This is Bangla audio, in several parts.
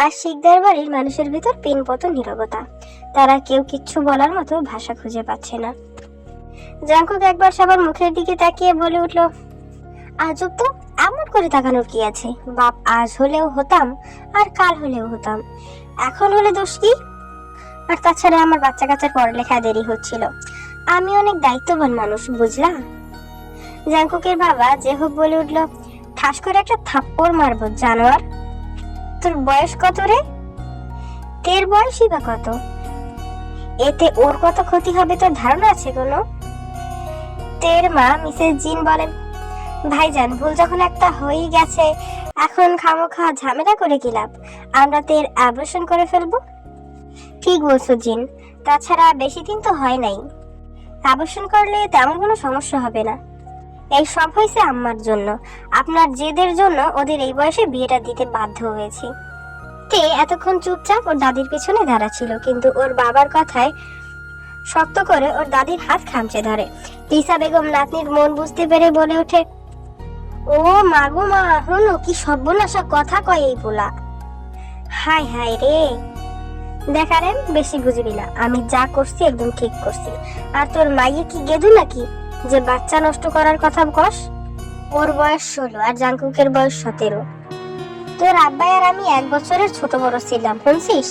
আর শিকদার বাড়ির মানুষের ভিতর পিনপত নীরবতা। তারা কেউ কিচ্ছু বলার মতো ভাষা খুঁজে পাচ্ছে না। জাঙ্কুক একবার সবার মুখের দিকে তাকিয়ে বলে উঠল, আজব তো, এমন করে তাকানোর কি আছে? বাপ আজ হলেও হতাম, আর কাল হলেও হতাম, এখন হলে দোষ কি? আর তাছাড়া আমার বাচ্চা কাচ্চার পড়ালেখা দেরি হচ্ছিল, আমি অনেক দায়িত্ববান মানুষ, বুঝলা? জাঙ্কুকের বাবা জেহব বলে উঠল, ঠাস করে একটা থাপ্পড় মারবো জানোয়ার। তোর বয়স কত রে? তের বয়সই বা কত? এতে ওর কত ক্ষতি হবে তোর ধারণা আছে কোনো? তের মা মিসেস জিন বলেন, ভাইজান, ভুল যখন একটা হয়েই গেছে, এখন খামোখা ঝামেলা করে কি লাভ? আমরা তের অ্যাবর্শন করে ফেলবো। ঠিক বলছো জিন, তাছাড়া বেশি দিন তো হয় নাই, অ্যাবর্শন করলে তেমন কোনো সমস্যা হবে না। এই সব হয়েছে আম্মার জন্য, আপনার জেদের জন্য ওদের এই বয়সে বিয়েটা দিতে বাধ্য হয়েছি। তে এতক্ষণ চুপচাপ ওর দাদির পিছনে দাঁড়া ছিল, কিন্তু ওর বাবার কথায় শক্ত করে ওর দাদির হাত খামচে ধরে। লিসা বেগম নাতনির মন বুঝতে পেরে বলে ওঠে, ও মাগো মা, হলো কি সর্বনাশা কথা কয় এই পোলা। হায় হায় রে, দেখা রে, বেশি বুঝবি না, আমি যা করছি একদম ঠিক করছি। আর তোর মাইয়ে কি গেদু নাকি যে বাচ্চা নষ্ট করার কথা কস? ওর বয়স 16 আর জাঙ্কুকের বয়স 17। তোর আব্বাই আর আমি 1 বছরের ছোট বড় ছিলাম, শুনছিস?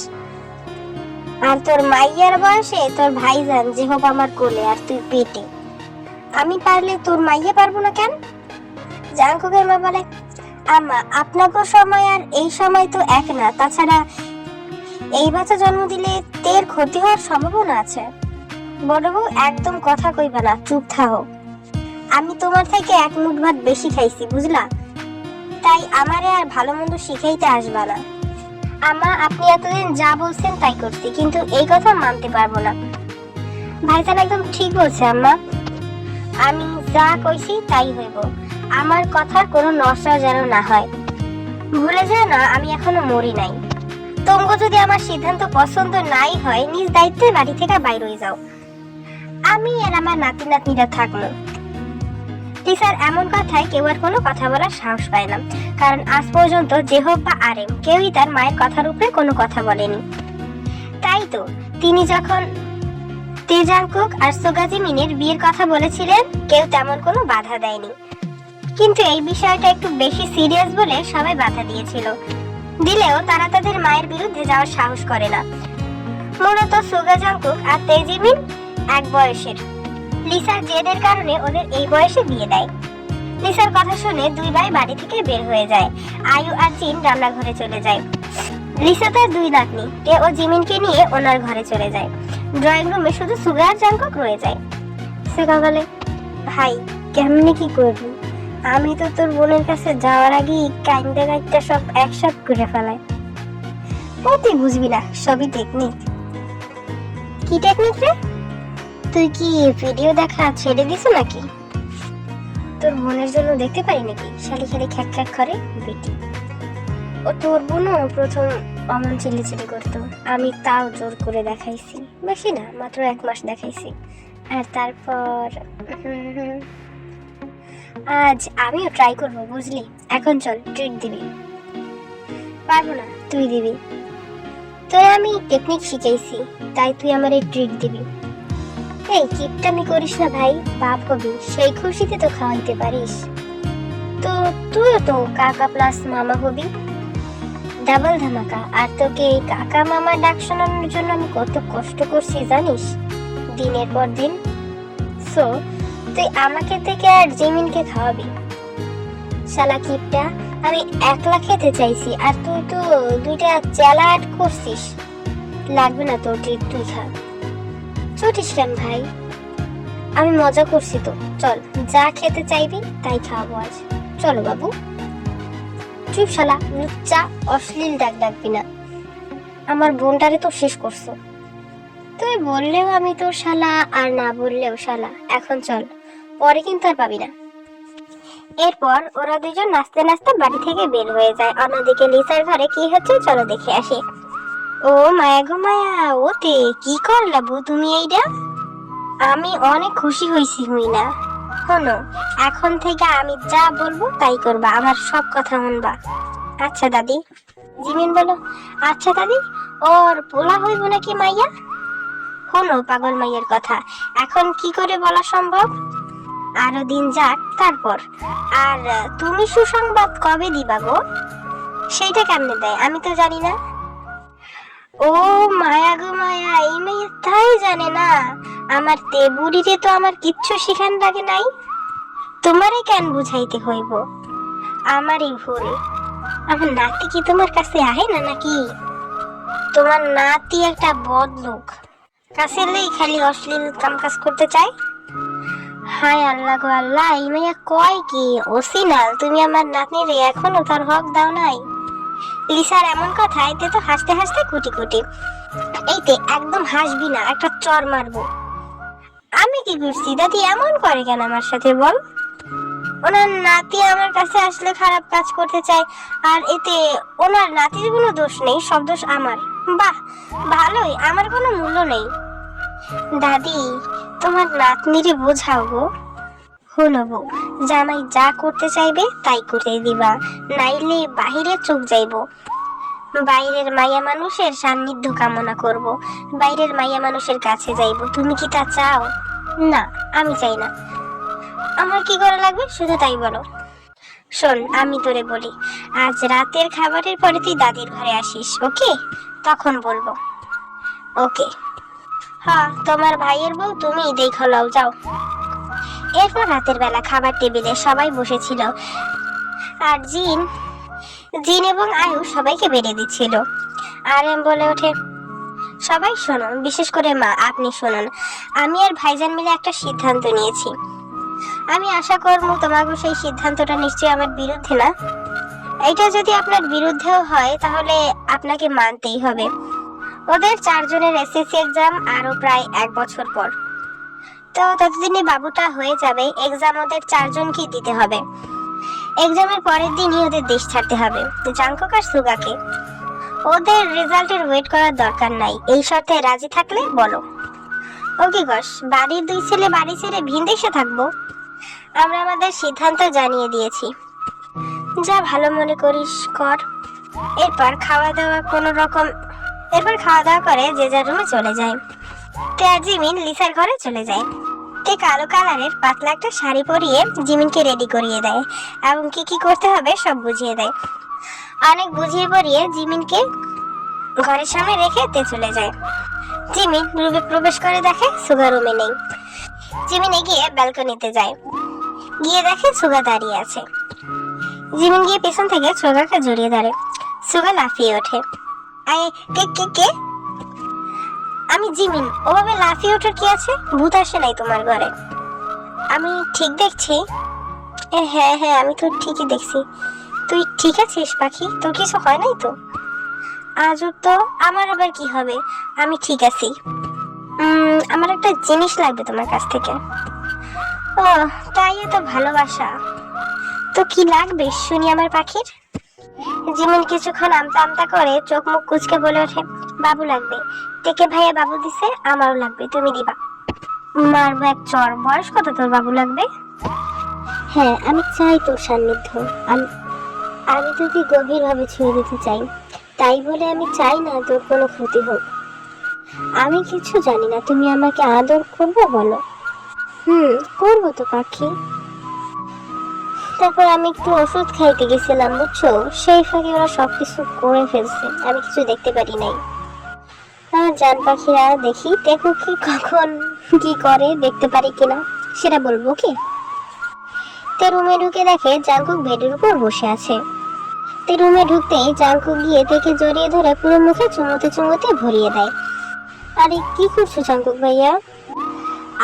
আর তোর মাইয়ার বয়সে তোর ভাইজান যে হোক আমার কোলে আর তুই পেটে। আমি পারলে তোর মাইয়া পারবো না কেন? জাঙ্কুকের মা বলে, আম্মা, আপনাকে সময় আর এই সময় তো এক না, তাছাড়া এই বাচ্চা জন্ম দিলে তের ক্ষতি হওয়ার সম্ভাবনা আছে। বড় বউ, একদম কথা কইবা না, চুপ থাকো। আমি তোমার থেকে 1 মুঠ ভাত বেশি খাইছি, বুঝলা? তাই আমারে আর ভালো মন্দ শিখাইতে আসবা না। আম্মা, আপনি এতদিন যা বলছেন তাই করছি, কিন্তু এই কথা মানতে পারবো না। ভাইজান একদম ঠিক বলছে আম্মা, আমি যা কইছি তাই হইব। আমার কথার কোনো নড়চড় যেন না হয়। ভুলে যায় না, আমি এখনো মরি নাই। তোমগো যদি আমার সিদ্ধান্ত পছন্দ নাই হয়, নিজ দায়িত্বে বাড়ি থেকে বাইরে হয়ে যাও। আমি আর আমার নাতি নাতনিরা থাকবো। লিসার এমন কথায় কেউ আর কোনো কথা বলার সাহস পায় না, কারণ আজ পর্যন্ত জেহব বা আরেম কেউই তার মায়ের কথার উপরে কোনো কথা বলেনি। তাই তো তিনি যখন জাঙ্কুক আর সোগাজিমিনের বিয়ের কথা বলেছিলেন, কেউ তেমন কোনো বাধা দেয়নি। কিন্তু এই বিষয়টা একটু বেশি সিরিয়াস বলে সবাই বাধা দিলেও তারা তাদের মায়ের বিরুদ্ধে যাওয়ার সাহস করে না। মূলত সোগা জাঙ্কুক আর তেজিমিন এক বয়সের। লিসার জেদের কারণে ওদের এই বয়সে বিয়ে দেয়। লিসার কথা শুনে 2 ভাই বাড়ি থেকে বের হয়ে যায়। আয়ু আর জিন রান্নাঘরে চলে যায়। লিসা তার 2 নাতনি তে ও জিমিনকে নিয়ে ওনার ঘরে চলে যায়। ড্রয়িং রুমে শুধু সুগা আর জাঙ্কুক রয়ে যায়। সুগা বলে, ভাই, কেমনে কি করবি? আমি তো তোর বোনের কাছে যাওয়ার আগেই কাইন্দা গাইটা সব একসাথ করে ফেলাই। ও তুই বুঝবি না, সবই টেকনিক। কি টেকনিক রে? তুই কি ভিডিও দেখা ছেড়ে দিছ নাকি? তোর বোনের জন্য দেখতে পারি নাকি শালি খালি খ্যাক খ্যাক করে বেটি। ও তোর বোনও প্রথম অমন চিল্লিচিল্লি করতো, আমি তাও জোর করে দেখাইছি। বেশি না, মাত্র 1 মাস দেখাইছি। আর তারপর আজ আমিও ট্রাই করবো, বুঝলি? এখন চল, ট্রিট দিবি। পারবো না, তুই দিবি। তোর আমি টেকনিক শিখাইছি, তাই তুই আমার এই ট্রিট দিবি। এই কিপটামি করিস না ভাই, বাপ হবি, সেই খুশিতে তো খাওয়াইতে পারিস। তো তুইও তো কাকা প্লাস মামা হবি, ডাবল ধামাকা। আর তোকে এই কাকা মামা ডাক শোনানোর জন্য আমি কত কষ্ট করছি জানিস, দিনের পর দিন। সো তুই আমাকে থেকে আর জিমিনকে খাওয়াবি। শালা কিপটা, আমি 1 খেতে চাইছি আর তুই তো 2টা চেলা অ্যাড করছিস। লাগবে না তোর ট্রিট, তুই খা। চটিস কেন ভাই? আমি মজা করছি তো। চল, যা খেতে চাইবি তাই খাওয়াবো আজ। চলো বাবু। চুপ শালা, লুচ্চা, অশ্লীল ডাকবি না। আমার বোনটারে তো শেষ করছো। তুই বললেও আমি তোর শালা, আর না বললেও শালা। এখন চল, পরে কিন্তু আর পাবি না। এরপর ওরা 2জন নাচতে নাচতে বাড়ি থেকে বের হয়ে যায়। অন্যদিকে লিসার ঘরে কি হচ্ছে চলো দেখে আসি। ও মায়া গো মায়া, ওতে কি করলা বউ তুমি এইটা? আমি অনেক খুশি হইছি হুই না। শোনো, এখন থেকে আমি যা বলবো তাই করবা, আমার সব কথা শুনবা। আচ্ছা দাদি। জিমিন বলল, আচ্ছা দাদি, ওর পোলা হইব নাকি মাইয়া? হলো পাগল মাইয়ের কথা, এখন কি করে বলা সম্ভব? আরো দিন যাক তারপর। আর তুমি সুসংবাদ কবে দিবা গো? সেইটা কেমনে দেয় আমি তো জানি না। ও মায়া গো মায়া, এই মাইয়া তাই জানে না? আমার তে বুড়িরে তো আমার কিচ্ছু শিখান লাগে নাই। তোমারে কেন বুঝাইতে হইব? আমারই ভুল। আমার নাতি কি তোমার কাছে আহে না নাকি? তোমার নাতি একটা বদলোক, কাছে এলেই খালি অশ্লীল কামকাজ করতে চায়। হায় আল্লাহ গো আল্লাহ, এই মাইয়া কয় কি? ওসিনাল, তুমি আমার নাতনিরে এখনো তার হক দাও নাই? লিসার এমন কথা, এতে তো হাসতে হাসতে কুটি কুটি। এইতে একদম হাসবি না, একটা চর মারবো। আমি কি করছি দাদি? এমন করে কেন আমার সাথে বল? ওনার নাতি আমার কাছে আসলে খারাপ কাজ করতে চায়, আর এতে ওনার নাতির কোনো দোষ নেই, সব দোষ আমার। বাহ, ভালোই, আমার কোনো মূল্য নেই। দাদি, তোমার নাতনিরে বোঝাও গো। হলো বউ, জামাই যা করতে চাইবে তাই করে দিবা, নাইলে বাহিরে চোখ যাইব। বাইরের মাইয়া মানুষের সান্নিধ্য কামনা করব, বাইরের মাইয়া মানুষের কাছে যাইব। তুমি কি তা চাও? না, আমি চাই না। আমার কি করা লাগবে শুধু তাই বলো। শোন, আমি তোরে বলি, আজ রাতের খাবারের পরে তুই দাদির ঘরে আসিস, ওকে? তখন বলবো। ওকে। হ্যাঁ, তোমার ভাইয়ের বউ তুমি দেখো লও, যাও। এরপর রাতের বেলা খাবার টেবিলে সবাই বসেছিল, আর জিন এবং আয়ু সবাইকে বেড়ে দিচ্ছিল। আর এম বলে ওঠে, সবাই শোনো, বিশেষ করে মা, আপনি শুনুন। আমি আর ভাইজান মিলে একটা সিদ্ধান্ত নিয়েছি। আমি আশা করবো তোমাকে সেই সিদ্ধান্তটা নিশ্চয়ই আমার বিরুদ্ধে না। এইটা যদি আপনার বিরুদ্ধেও হয় তাহলে আপনাকে মানতেই হবে। ওদের 4 জনের এসএসসি এক্সাম আরো প্রায় 1 বছর পর। তো ততদিনে বাবুটা হয়ে যাবে। এক্সাম ওদের 4 জনকেই দিতে হবে। এক্সামের পরের দিনই ওদের দেশ ছাড়তে হবে, জাঙ্কুক আর সুগাকে। ওদের রেজাল্টের ওয়েট করার দরকার নাই। এই শর্তে রাজি থাকলে বলো। ওকে গস, বাড়ির 2 ছেলে বাড়ি ছেড়ে ভিন দেশে থাকবো? আমরা আমাদের সিদ্ধান্ত জানিয়ে দিয়েছি, যা ভালো মনে করিস কর। এরপর খাওয়া দাওয়া করে যে যার রুমে চলে যায়। তে আর জিমিন লিসার ঘরে চলে যায়। তে কালো কালারের পাতলা একটা শাড়ি পরিয়ে জিমিনকে রেডি করিয়ে দেয় এবং কি কি করতে হবে সব বুঝিয়ে দেয়। অনেক বুঝিয়ে পড়িয়ে জিমিনকে ঘরের সামনে রেখে তে চলে যায়। জিমিন রুমে প্রবেশ করে দেখে সুগা রুমে নেই। জিমিন এগিয়ে ব্যালকনিতে যায়, গিয়ে দেখে সুগা দাঁড়িয়ে আছে। জিমিন গিয়ে পেছন থেকে সুগাকে জড়িয়ে ধরে। সুগা লাফিয়ে ওঠে। আরে কে কে কে? আমি জিমিন। ওভাবে লাফিয়ে ওঠার কি আছে? ভূত আসে নাই তোমার ঘরে? আমি ঠিক দেখছি? হ্যাঁ হ্যাঁ, আমি তো ঠিকই দেখছি। তুই ঠিক আছিস পাখি? তোর কিছু হয় নাই তো? আজব তো, আমার আবার কি হবে? আমি ঠিক আছি। আমার একটা জিনিস লাগবে তোমার কাছ থেকে। ও তাই, এত ভালোবাসা। তো কি লাগবে শুনি আমার পাখির? জিমিন কিছুক্ষণ আমতা আমতা করে চোখ মুখ কুচকে বলে ওঠে, বাবু লাগবে। টেকে ভাইয়া বাবু দিছে, আমারও লাগবে, তুমি দিবা। মারবো এক চর। বয়স কত তোর বাবু লাগবে? হ্যাঁ, আমি চাই তোর সান্নিধ্য। আমি তোকে গভীরভাবে ছুঁয়ে দিতে চাই, তাই বলে আমি চাই না তোর কোনো ক্ষতি হোক। আমি কিছু জানি না, তুমি আমাকে আদর করবে বলো? করবো তো পাখি। তারপর আমি একটু ওষুধ খাইতে গেছিলাম, বুঝছো? সেই ফাঁকে ওরা সবকিছু করে ফেলছে, আমি কিছু দেখতে পারি নাই। আমার জান পাখিরা, দেখি দেখো কি কখন কি করে, দেখতে পারি কিনা সেটা বলবো কি? তে রুমে ঢুকে দেখে জাঙ্কুক বেডের উপর বসে আছে। তে রুমে ঢুকতেই জাঙ্কুক গিয়ে থেকে জড়িয়ে ধরে পুরো মুখে চুমুতে চুমুতে ভরিয়ে দেয়। আরে কি করছো জাঙ্কুক ভাইয়া?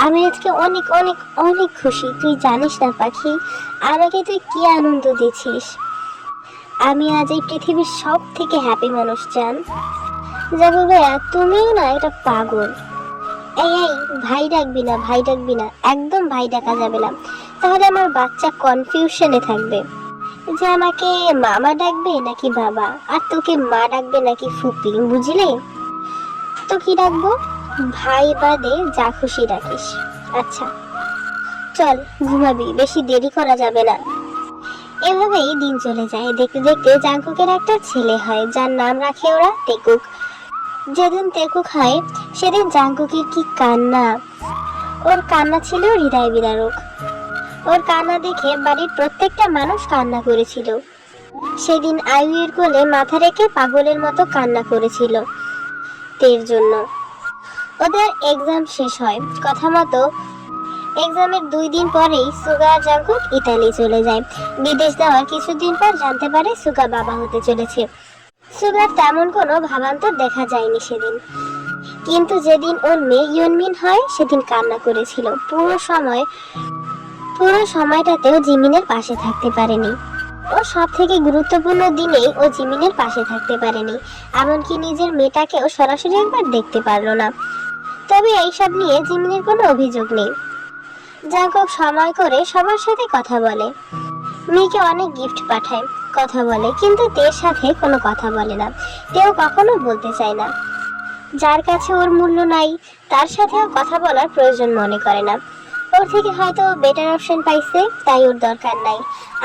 আমি আজকে অনেক অনেক অনেক খুশি, তুই জানিস না পাখি, আমাকে তুই কি আনন্দ দিচ্ছিস। আমি আজ এই পৃথিবীর সব থেকে হ্যাপি মানুষ জান। জাঙ্কুক ভাইয়া, তুমিও না এটা পাগল। এই এই, ভাই ডাকবি না, ভাই ডাকবি না, একদম ভাই ডাকা যাবে না, তাহলে আমার বাচ্চা কনফিউশনে থাকবে যে আমাকে মামা ডাকবে নাকি বাবা, আর তোকে মা ডাকবে নাকি ফুপি, বুঝলি? তো কি ডাকবো? ভাই বাদে যা খুশি ডাকিস। আচ্ছা চল ঘুমাবি, বেশি দেরি করা যাবে না। এভাবেই দিন চলে যায়। দেখতে দেখতে জাংকুকের একটা ছেলে হয়, যার নাম রাখে ওরা টেকুক। যেদিন টেকুক হয় সেদিন জাংকুকের কি কান্না! ওর কান্না ছিল হৃদয় বিদারক। ওর কান্না দেখে বাড়ির প্রত্যেকটা মানুষ কান্না করেছিল। সেদিন আয়ুয়ের কোলে মাথা রেখে পাগলের মতো কান্না করেছিল তের জন্য। ওদের এক্সাম শেষ হয় কথা মতো। এক্সামের 2 দিন পরেই সুগা আর জাংকুক ইতালি চলে যায়। বিদেশ যাওয়ার কিছুদিন পর জানতে পারে সুগা বাবা হতে চলেছে। সুগার তেমন কোনো ভাবান্তর দেখা যায়নি সেদিন, কিন্তু যেদিন ওর মেয়ে ইয়নমিন হয় সেদিন কান্না করেছিল। পুরো সময়টাতেও জিমিনের পাশে থাকতে পারেনি। ও সব থেকে গুরুত্বপূর্ণ দিনেই ও জিমিনের পাশে থাকতে পারেনি, এমনকি নিজের মেয়েটাকেও সরাসরি একবার দেখতে পারলো না। তবে এইসব নিয়ে জিমিনের কোনো অভিযোগ নেই। জাংকুক সময় করে সবার সাথে কথা বলে, মেয়েকে অনেক গিফট পাঠায়, কথা বলে, কিন্তু তের সাথে কোনো কথা বলে না। তেও কখনো বলতে চায় না। যার কাছে ওর মূল্য নাই তার সাথেও কথা বলার প্রয়োজন মনে করে না। ওর থেকে হয়তো বেটার অপশন পাইছে, তাই ওর দরকার নাই।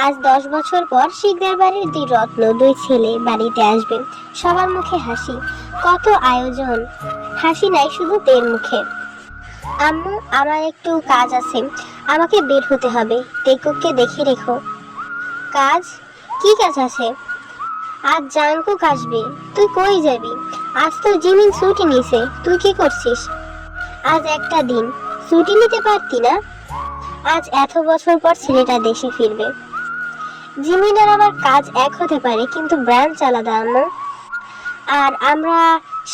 আজ 10 বছর পর শিকদার বাড়ির 2 রত্ন, 2 ছেলে বাড়িতে আসবে। সবার মুখে হাসি, কত আয়োজন। হাসি নাই শুধু তের মুখে। আম্মু, আমার একটু কাজ আছে, আমাকে বের হতে হবে। টেকুককে দেখে রেখো। কাজ? কি কাজ আছে? আজ জাংকুক আসবে। তুই কই যাবি? আজ তো জিমিন ছুটি নিছে, তুই কি করছিস? আজ একটা দিন ছুটি নিতে পারতি না? আজ এত বছর পর ছেলেটা দেশে ফিরবে। জিমিন আর আমার কাজ এক হতে পারে, কিন্তু ব্রাঞ্চ আলাদা আম্মু। আর আমরা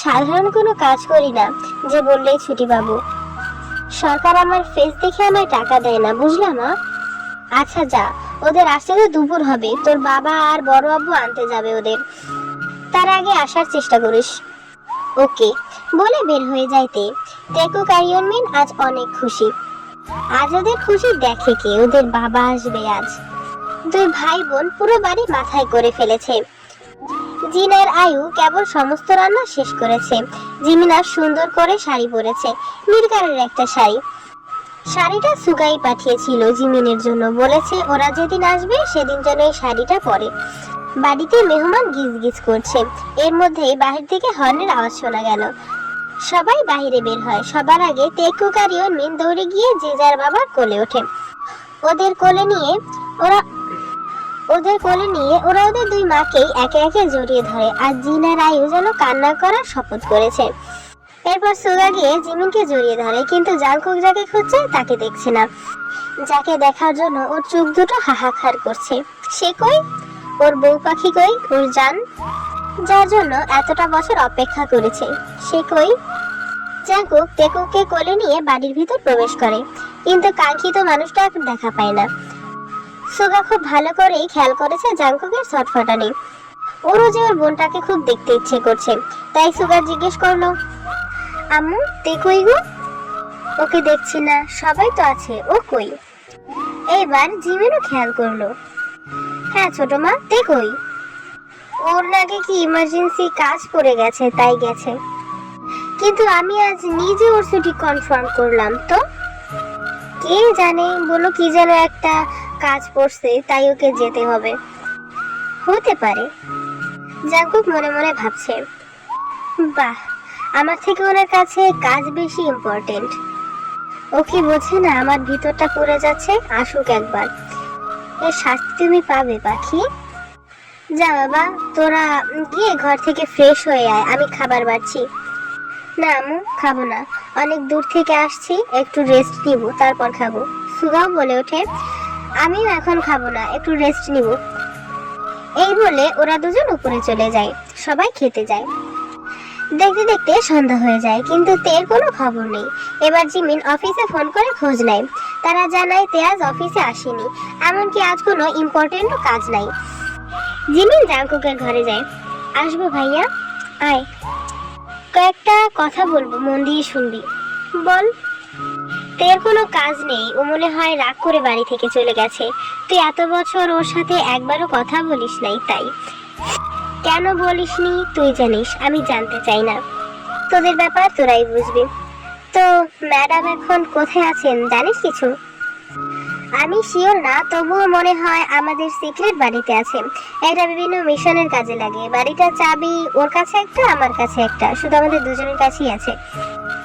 সাধারণ কোনো কাজ করি না যে বললেই ছুটি পাবো। সরকার আমার ফেস দেখে আমায় টাকা দেয় না, বুঝলাম মা? আচ্ছা যা, ওদের আসতে তো দুপুর হবে। তোর বাবা আর বড় আব্বু আনতে যাবে ওদের, তার আগে আসার চেষ্টা করিস। ওকে বলে বের হয়ে যাইতে টেকুক আর ইয়নমিন আজ অনেক খুশি। আজ ওদের খুশি দেখে কে? ওদের বাবা আসবে আজ। 2 ভাই বোন পুরো বাড়ি মাথায় করে ফেলেছে। জিন আর আয়ু কেবল সমস্ত রান্না শেষ করেছে। জিমিনা সুন্দর করে শাড়ি পরেছে, নীলকারের একটা শাড়ি। শাড়িটা সুগাই পাঠিয়েছিল জিমিনের জন্য, বলেছে ওরা যেদিন আসবে সেদিন যেন এই শাড়িটা পরে। বাড়িতে মেহমান গিজ গিজ করছে। এর মধ্যেই বাহির থেকে হর্নের আওয়াজ শোনা গেল। সবাই বাইরে বের হয়। সবার আগে টেকুক আর ইয়নমিন দৌড়ে গিয়ে যে যার বাবার কোলে ওঠে। ওদের কোলে নিয়ে ওরা ওদের 2 মাকেই একে একে জড়িয়ে ধরে। আর জিন আর আয়ু যেন কান্না করার শপথ করেছে। এরপর সুগা গিয়ে জিমিনকে জড়িয়ে ধরে, কিন্তু জাংকুক যাকে খুঁজছে তাকে দেখছে না। যাকে দেখার জন্য ওর চোখ দুটো হাহাকার করছে। সে কই? ওর বউ পাখি কই? ওর জান, যার জন্য এতটা বছর অপেক্ষা করেছে, সে কই? জাংকুক টেকুককে কোলে নিয়ে বাড়ির ভিতর প্রবেশ করে, কিন্তু কাঙ্ক্ষিত মানুষটা দেখা পায় না। সুগা খুব ভালো করেই খেয়াল করেছে জাংকুকের ছটফটানি। ওরও যে ওর বোনটাকে খুব দেখতে ইচ্ছে করছে, তাই সুগা জিজ্ঞেস করলো, আম্মু তে কই গো? ওকে দেখছি না, সবাই তো আছে, ও কই? এইবার জিমিনও খেয়াল করলো। হ্যাঁ ছোট মা, তে কই? ওর নাকি কি ইমার্জেন্সি কাজ পড়ে গেছে, তাই গেছে। কিন্তু আমি আজ নিজে ওর ছুটি কনফার্ম করলাম তো। কে জানে, বলো কি যেন একটা কাজ পড়ছে, তাই ওকে যেতে হবে। হতে পারে, জাংকুক মনে মনে ভাবছে। বাহ, আমার থেকে ওনার কাছে কাজ বেশি ইম্পর্টেন্ট। ও কি বোঝে না আমার ভিতরটা পুড়ে যাচ্ছে? আসুক একবার, এর শাস্তি তুমি পাবে পাখি। যা বাবা, তোরা গিয়ে ঘর থেকে ফ্রেশ হয়ে আয়, আমি খাবার বাড়ছি। না আম্মু, খাবো না, অনেক দূর থেকে আসছি, একটু রেস্ট নিব, তারপর খাবো। সুগাও বলে ওঠে, আমিও এখন খাবো না, একটু রেস্ট নিব। এই বলে ওরা দুজন উপরে চলে যায়। সবাই খেতে যায়। দেখতে দেখতে সন্ধ্যা হয়ে যায়, কিন্তু তের কোনো খবর নেই। এবার জিমিন অফিসে ফোন করে খোঁজ নেয়। তারা জানায় তে আজ অফিসে আসেনি, এমনকি আজ কোনো ইম্পর্টেন্টও কাজ নাই। জিমিন জাংকুকের ঘরে যায়। আসবো ভাইয়া? আয়, কয়েকটা কথা বলবো, মন দিয়ে শুনবি। বল। তের কোনো কাজ নেই, ও মনে হয় রাগ করে বাড়ি থেকে চলে গেছে। তুই এত বছর ওর সাথে একবারও কথা বলিস নাই, তাই। কেন বলিসনি তুই জানিস, আমি জানতে চাই না। তোদের ব্যাপার তোরাই বুঝবি। তো ম্যাডাম এখন কোথায় আছেন জানিস কিছু? আমি শিওর না, তবুও মনে হয় আমাদের সিক্রেট বাড়িতে আছে। এটা বিভিন্ন মিশনের কাজে লাগে। বাড়িটার চাবি ওর কাছে একটা, আমার কাছে একটা, শুধু আমাদের দুজনের কাছেই আছে।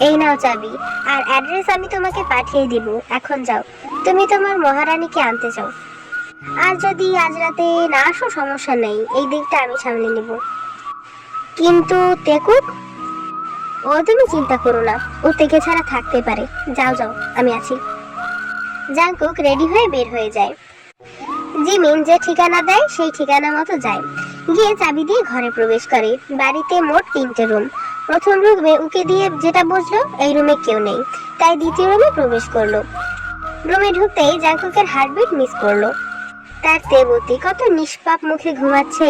এই নাও চাবি, আর অ্যাড্রেস আমি তোমাকে পাঠিয়ে দিব। এখন যাও, তুমি তোমার মহারানীকে আনতে চাও। আর যদি আজ রাতে না আসো সমস্যা নেই, এই দিকটা আমি সামলে নিব। কিন্তু তেকুক, ও তুমি চিন্তা করো না, ও তেকে ছাড়া থাকতে পারে। যাও যাও, আমি আছি। জাংকুক রেডি হয়ে বের হয়ে যায়। জিমিন যে ঠিকানা দেয় সেই ঠিকানা মতো যায়, গিয়ে চাবি দিয়ে ঘরে প্রবেশ করে। বাড়িতে মোট 3টে রুম। প্রথম রুমে উকে দিয়ে যেটা বুঝলো এই রুমে কেউ নেই, তাই দ্বিতীয় রুমে প্রবেশ করলো। রুমে ঢুকতেই জাংকুকের হার্টবিট মিস করলো। তার তেবতী কত নিষ্পাপ মুখে ঘুমাচ্ছে।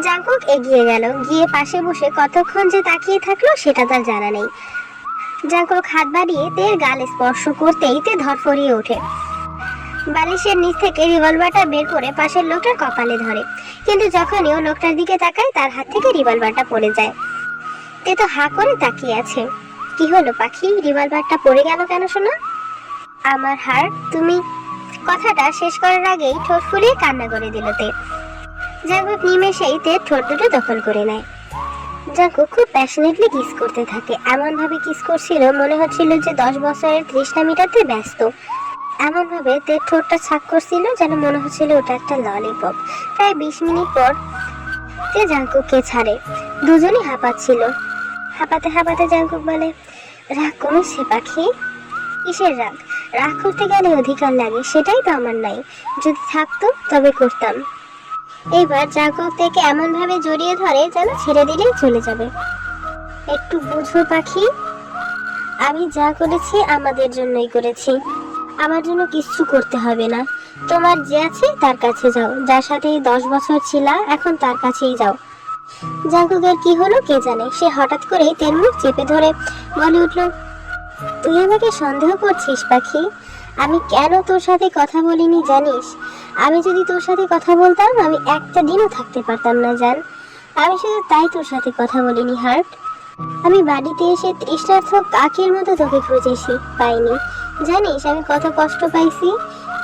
জাংকুক এগিয়ে গেল, গিয়ে পাশে বসে কতক্ষণ যে তাকিয়ে থাকলো সেটা তার জানা নেই। জাংকুক হাত বাড়িয়ে তের গালে স্পর্শ করতেই তে ধরফরিয়ে ওঠে। বালিশের নিচ থেকে রিভলভারটা বের করে পাশের লোকটার কপালে ধরে, কিন্তু যখনই ও লোকটার দিকে তাকায় তার হাত থেকে রিভলভারটা পড়ে যায়। তে তো হা করে তাকিয়ে আছে। কি হলো পাখি, রিভলভারটা পড়ে গেল কেন শোনা? আমার হার্ট, তুমি। কথাটা শেষ করার আগেই ঠোঁট ফুলিয়ে কান্না করে দিল তে। জাংকুক নিমেষেই তে ঠোঁট দুটো দখল করে নেয়। জাংকুক খুব প্যাশনেটলি কিস করতে থাকে। এমন ভাবে কিস করছিল মনে হচ্ছিল যে 10 বছরের তৃষ্ণা মেটাতে ব্যস্ত। এমন ভাবে তে ঠোঁটটা ছাক করছিল যেন মনে হচ্ছিল ওটা একটা ললিপপ। প্রায় 20 মিনিট পর তে জাংকুককে ছাড়ে। দুজনই হাঁপাচ্ছিল। হাঁপাতে হাঁপাতে জাংকুক বলে, রাগ কমেছে পাখি? কিসের রাগ? রাগ করতে গেলে অধিকার লাগে, সেটাই তো আমার নাই। যদি থাকতো তবে করতাম। এইবার জাংকুক থেকে এমন ভাবে জড়িয়ে ধরে যেন ছেড়ে দিলেই চলে যাবে। একটু বুঝো পাখি, আমি যা করেছি আমাদের জন্যই করেছি। আমার জন্য কিচ্ছু করতে হবে না। তোমার যে আছে তার কাছে যাও, যার সাথে 10 বছর ছিলা এখন তার কাছেই যাও। জাংকুকের কি হলো কে জানে, সে হঠাৎ করেই তের মুখ চেপে ধরে বলে উঠল, তুই আমাকে সন্দেহ করছিস পাখি? আমি কেন তোর সাথে কথা বলিনি জানিস? আমি যদি তোর সাথে কথা বলতাম আমি একটা দিনও থাকতে পারতাম না জান। আমি শুধু তাই তোর সাথে কথা বলিনি হার্ট। আমি বাড়িতে এসে তৃষ্ণার্থ কাকের মতো তোকে খুঁজেছি, পাইনি। জানিস আমি কত কষ্ট পাইছি?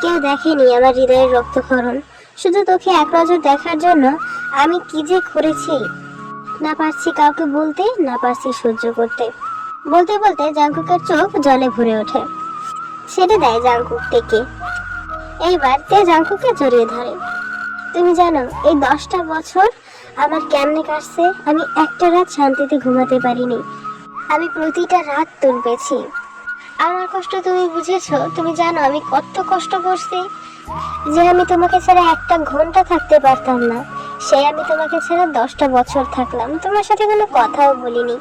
কেউ দেখেনি আমার হৃদয়ের রক্তক্ষরণ। শুধু তোকে এক নজর দেখার জন্য আমি কি যে করেছি, না পারছি কাউকে বলতে, না পারছি সহ্য করতে। বলতে বলতে জাংকুকের চোখ জলে ভরে ওঠে। ছেড়ে দেয় জাংকুক থেকে। এইবার তে জাংকুককে জড়িয়ে ধরে। তুমি জানো এই 10টা বছর আমার কেমনে কাটছে? আমি একটা রাত শান্তিতে ঘুমাতে পারিনি। আমি প্রতিটা রাত তুলবেছি। আমার কষ্ট তুমি বুঝেছো? তুমি জানো আমি কত কষ্ট করছি? যে আমি তোমাকে ছাড়া একটা ঘন্টা থাকতে পারতাম না, সে আমি তোমাকে ছাড়া 10টা বছর থাকলাম, তোমার সাথে কোনো কথাও বলিনি।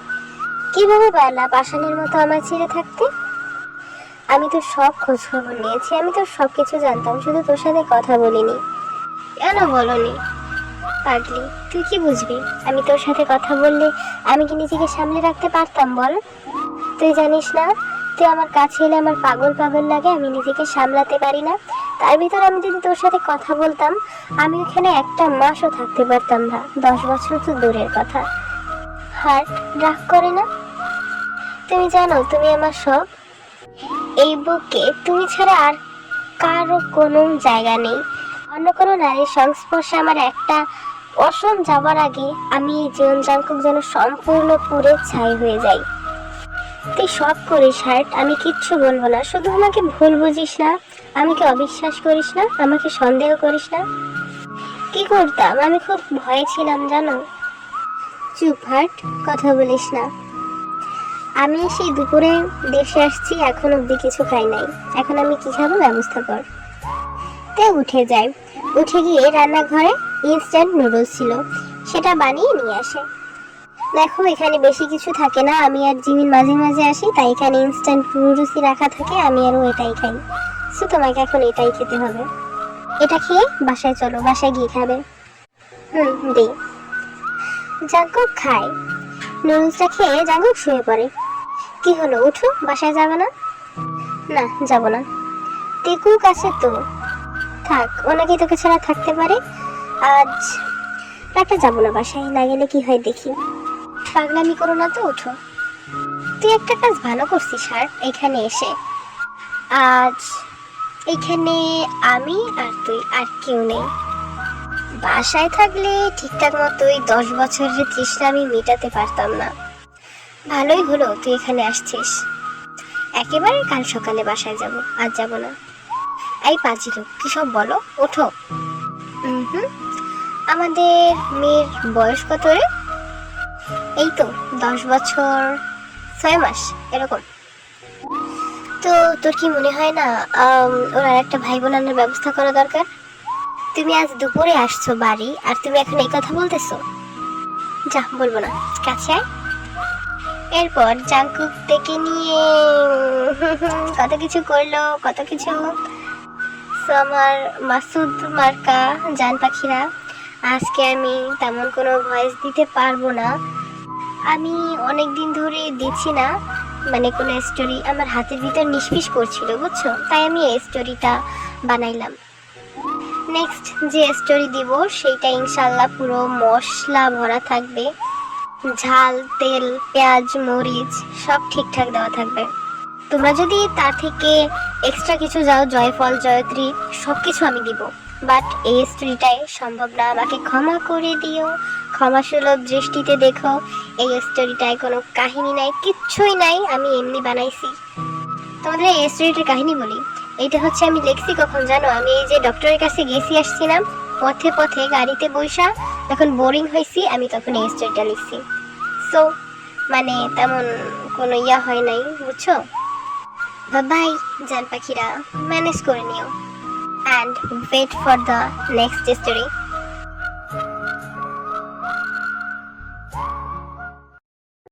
কিভাবে পারলা পাষাণের মতো আমার ছেড়ে থাকতে? আমি তো সব খোঁজ খবর নিয়েছি, আমি তো সবকিছু জানতাম, শুধু তোর সাথে কথা বলিনি। কেন বলনি? পাগলি, তুই কি বুঝবি? আমি তোর সাথে কথা বললে আমি কি নিজেকে সামলে রাখতে পারতাম বল? তুই জানিস না, তুই আমার কাছে এলে আমার পাগল পাগল লাগে, আমি নিজেকে সামলাতে পারি না। তার ভিতর আমি যদি তোর সাথে কথা বলতাম আমি এখানে একটা মাসও থাকতে পারতাম না, 10 বছর তো দূরের কথা। হার্ট রাগ করে না? তুমি জানো তুমি আমার সব। এই বুকে তুমি ছাড়া আর কারো কোনো জায়গা নেই। অন্য কোনো নারীর সংস্পর্শে আমার একটা অসম যাবার আগে আমি এই জীবন জাংকুক যেন সম্পূর্ণ পুড়ে ছাই হয়ে যাই। তুই সব করিস হার্ট, আমি কিচ্ছু বলবো না। শুধু আমাকে ভুল বুঝিস না, আমাকে অবিশ্বাস করিস না, আমাকে সন্দেহ করিস না। কি করতাম? আমি খুব ভয়ে ছিলাম জানো। চুপ হার্ট, কথা বলিস না। আমি সেই দুপুরে দেশে আসছি, এখন অব্দি কিছু খাই নাই। এখন আমি কি খাবো ব্যবস্থা কর। তে উঠে যায়। উঠে গিয়ে রান্নাঘরে ইনস্ট্যান্ট নুডলস ছিল, সেটা বানিয়ে নিয়ে আসে। দেখো এখানে বেশি কিছু থাকে না, আমি আর জিমিন মাঝে মাঝে আসি, তাই এখানে ইনস্ট্যান্ট নুডলসই রাখা থাকে, আমি আরও এটাই খাই। সো তোমাকে এখন এটাই খেতে হবে। এটা খেয়ে বাসায় চলো, বাসায় গিয়ে খাবে। দে। জাংকুক খায়। নুডলসটা খেয়ে জাংকুক শুয়ে পড়ে। কি হলো, উঠো, বাসায় যাবে না? না, যাব না। তেকুক আছে তো, থাক, ওনাকে তোকে ছাড়া থাকতে পারে। আজ রাতটা যাবো না বাসায়, না গেলে কি হয় দেখি। পাগলামি করো না তো, ওঠো। তুই একটা কাজ ভালো করছিস হার্ট, এখানে এসে। আজ এইখানে আমি আর তুই, আর কেউ নেই। বাসায় থাকলে ঠিকঠাক মতোই 10 বছরের তৃষ্ণা আমি মেটাতে পারতাম না। ভালোই হলো তুই এখানে আসছিস। একেবারে কাল সকালে বাসায় যাব, আজ যাব না। এই পাজি লোক, কি সব বলো, ওঠো। হুম, আমাদের মেয়ের বয়স কত রে? এই তো 10 বছর 6 মাস এরকম। তো তোর কি মনে হয় না ওর আর একটা ভাই বোন আনার ব্যবস্থা করা দরকার? তুমি আজ দুপুরে আসছো বাড়ি, আর তুমি এখন এই কথা বলতেছো? যা, বলবো না, কাছে আয়। এরপর জাংকুক থেকে নিয়ে কত কিছু করলো, কত কিছু। তো আমার মাসুদ মার্কা জান পাখিরা, আজকে আমি তেমন কোনো ভয়েস দিতে পারবো না। আমি অনেক দিন ধরে দিচ্ছি না, মানে কোনো স্টোরি আমার হাতের ভিতর নিষ্পিস করছিল, বুঝছো, তাই আমি এই স্টোরিটা বানাইলাম। নেক্সট যে স্টোরি দিব সেইটা ইনশাল্লাহ পুরো মশলা ভরা থাকবে, ঝাল, তেল, পেঁয়াজ, মরিচ সব ঠিকঠাক দেওয়া থাকবে। তোমরা যদি তার থেকে এক্সট্রা কিছু যাও, জয়ফল, জয়ত্রী, সব কিছু আমি দিব। বাট এই স্টোরিটাই সম্ভব না, আমাকে ক্ষমা করে দিও, ক্ষমাসুলভ দৃষ্টিতে দেখো। এই স্টোরিটায় কোনো কাহিনী নাই, কিচ্ছুই নাই, আমি এমনি বানাইছি। তোমাদের এই স্টোরিটার কাহিনী বলি। এইটা হচ্ছে আমি লিখছি কখন জানো? আমি এই যে ডক্টরের কাছে গেছি আসছিলাম, পথে পথে গাড়িতে বসা যখন বোরিং হয়েছি, আমি তখন এই স্টোরিটা লিখছি। সো মানে তেমন কোনো ইয়া হয় নাই, বুঝছো? বাই জান পাখিরা, ম্যানেজ করে নিও, and wait for the next story.